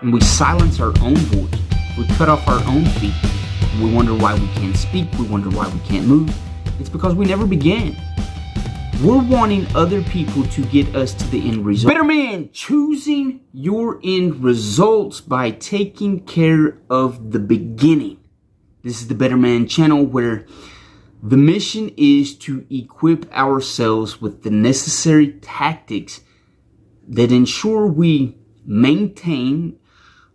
and we silence our own voice. We cut off our own feet. We wonder why we can't speak. We wonder why we can't move. It's because we never began. We're wanting other people to get us to the end result. Better man, choosing your end results by taking care of the beginning. This is the Better Man channel, where the mission is to equip ourselves with the necessary tactics that ensure we maintain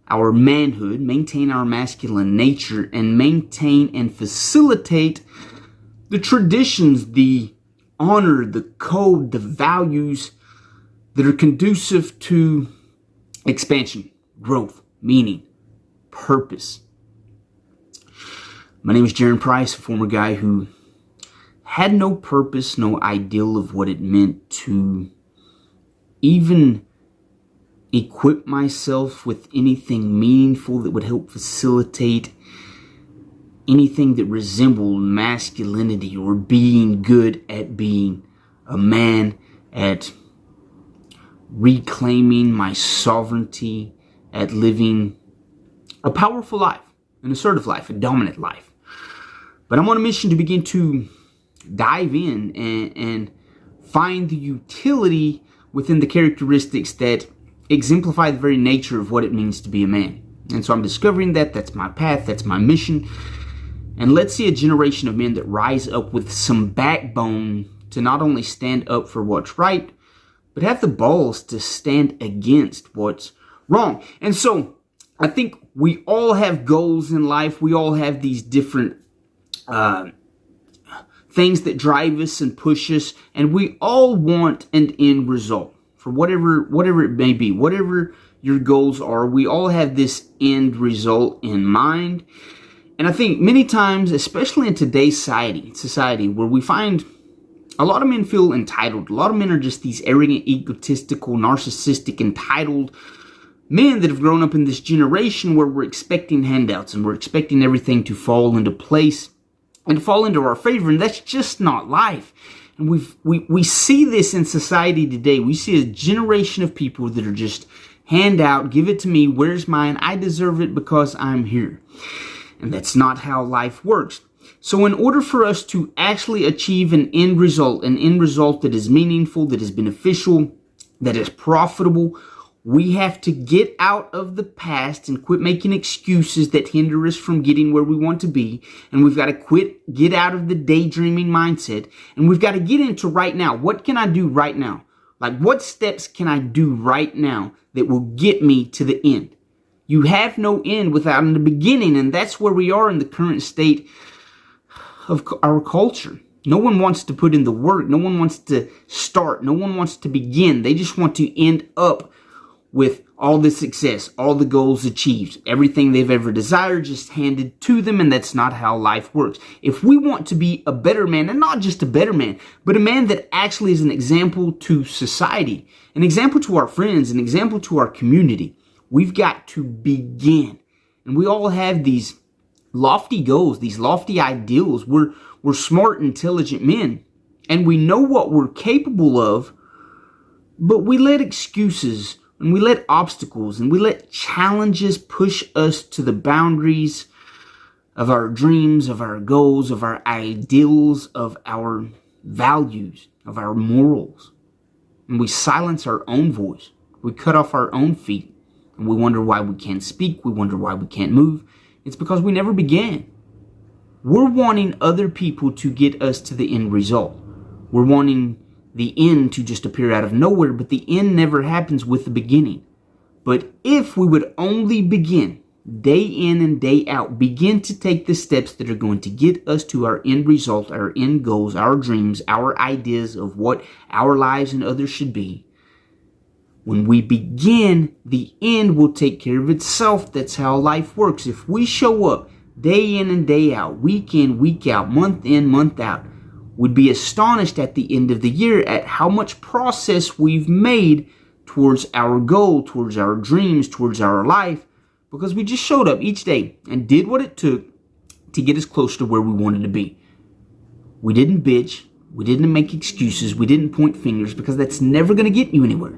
our manhood, maintain our masculine nature, and maintain and facilitate the traditions, the honor, the code, the values that are conducive to expansion, growth, meaning, purpose. My name is Jaron Price, a former guy who had no purpose, no ideal of what it meant to even equip myself with anything meaningful that would help facilitate anything that resembled masculinity or being good at being a man, at reclaiming my sovereignty, at living a powerful life, an assertive life, a dominant life. But I'm on a mission to begin to dive in and find the utility within the characteristics that exemplify the very nature of what it means to be a man. And so I'm discovering that. That's my path. That's my mission. And let's see a generation of men that rise up with some backbone to not only stand up for what's right, but have the balls to stand against what's wrong. And so I think we all have goals in life. We all have these different things that drive us and push us. And we all want an end result for whatever it may be, whatever your goals are. We all have this end result in mind. And I think many times, especially in today's society where we find a lot of men feel entitled. A lot of men are just these arrogant, egotistical, narcissistic, entitled men that have grown up in this generation where we're expecting handouts and we're expecting everything to fall into place and fall into our favor. And that's just not life. And we see this in society today. We see a generation of people that are just hand out, give it to me, where's mine? I deserve it because I'm here. And that's not how life works. So in order for us to actually achieve an end result that is meaningful, that is beneficial, that is profitable, we have to get out of the past and quit making excuses that hinder us from getting where we want to be. And we've got to get out of the daydreaming mindset. And we've got to get into right now. What can I do right now? Like, what steps can I do right now that will get me to the end? You have no end without a beginning, and that's where we are in the current state of our culture. No one wants to put in the work. No one wants to start. No one wants to begin. They just want to end up with all the success, all the goals achieved, everything they've ever desired just handed to them, and that's not how life works. If we want to be a better man, and not just a better man, but a man that actually is an example to society, an example to our friends, an example to our community, we've got to begin. And we all have these lofty goals, these lofty ideals. We're smart, intelligent men, and we know what we're capable of, but we let excuses and we let obstacles and we let challenges push us to the boundaries of our dreams, of our goals, of our ideals, of our values, of our morals. And we silence our own voice. We cut off our own feet. And we wonder why we can't speak. We wonder why we can't move. It's because we never began. We're wanting other people to get us to the end result. We're wanting the end to just appear out of nowhere, but the end never happens with the beginning. But if we would only begin, day in and day out, begin to take the steps that are going to get us to our end result, our end goals, our dreams, our ideas of what our lives and others should be, when we begin, the end will take care of itself. That's how life works. If we show up day in and day out, week in, week out, month in, month out, we'd be astonished at the end of the year at how much progress we've made towards our goal, towards our dreams, towards our life, because we just showed up each day and did what it took to get us close to where we wanted to be. We didn't bitch. We didn't make excuses. We didn't point fingers, because that's never going to get you anywhere.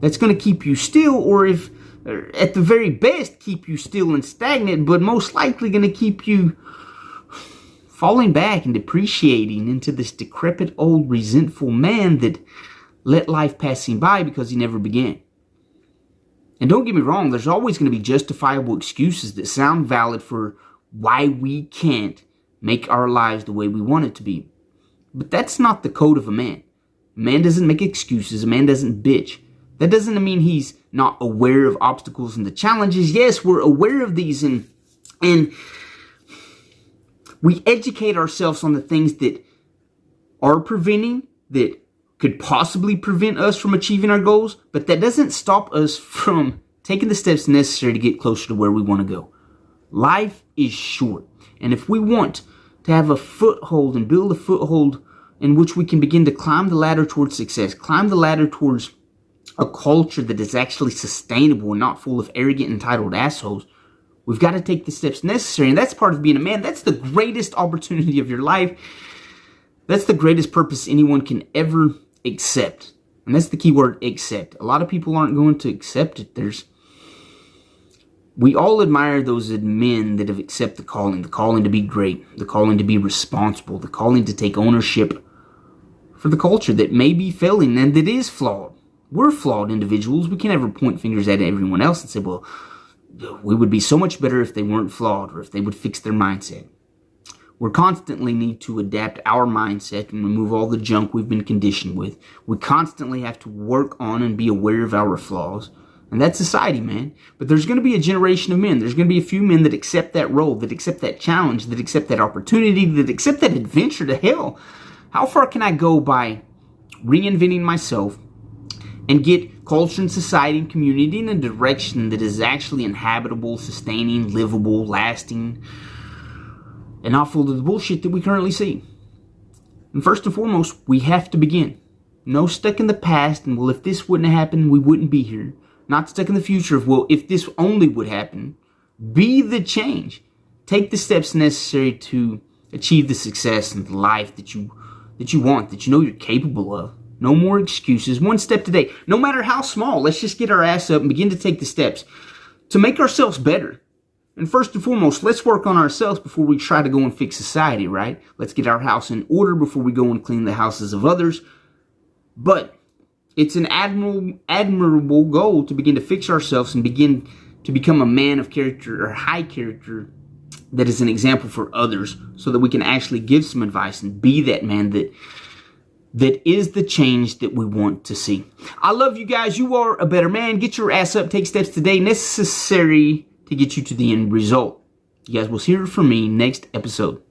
That's going to keep you still, or if at the very best, keep you still and stagnant, but most likely going to keep you falling back and depreciating into this decrepit old resentful man that let life pass him by because he never began. And don't get me wrong, there's always going to be justifiable excuses that sound valid for why we can't make our lives the way we want it to be. But that's not the code of a man. A man doesn't make excuses. A man doesn't bitch. That doesn't mean he's not aware of obstacles and the challenges. Yes, we're aware of these, and we educate ourselves on the things that are preventing, that could possibly prevent us from achieving our goals, but that doesn't stop us from taking the steps necessary to get closer to where we want to go. Life is short, and if we want to have a foothold and build a foothold in which we can begin to climb the ladder towards success, climb the ladder towards a culture that is actually sustainable and not full of arrogant, entitled assholes, we've got to take the steps necessary. And that's part of being a man. That's the greatest opportunity of your life. That's the greatest purpose anyone can ever accept. And that's the key word, accept. A lot of people aren't going to accept it. We all admire those men that have accepted the calling to be great, the calling to be responsible, the calling to take ownership for the culture that may be failing and that is flawed. We're flawed individuals. We can't ever point fingers at everyone else and say, well, we would be so much better if they weren't flawed or if they would fix their mindset. We constantly need to adapt our mindset and remove all the junk we've been conditioned with. We constantly have to work on and be aware of our flaws. And that's society, man. But there's going to be a generation of men. There's going to be a few men that accept that role, that accept that challenge, that accept that opportunity, that accept that adventure to hell. How far can I go by reinventing myself and get culture and society and community in a direction that is actually inhabitable, sustaining, livable, lasting, and not full of the bullshit that we currently see? And first and foremost, we have to begin. No stuck in the past and, well, if this wouldn't have happened, we wouldn't be here. Not stuck in the future of, well, if this only would happen. Be the change. Take the steps necessary to achieve the success and the life that you want, that you know you're capable of. No more excuses. One step today. No matter how small, let's just get our ass up and begin to take the steps to make ourselves better. And first and foremost, let's work on ourselves before we try to go and fix society, right? Let's get our house in order before we go and clean the houses of others. But it's an admirable goal to begin to fix ourselves and begin to become a man of character or high character that is an example for others so that we can actually give some advice and be that man that is the change that we want to see. I love you guys. You are a better man. Get your ass up. Take steps today necessary to get you to the end result. You guys will hear from me next episode.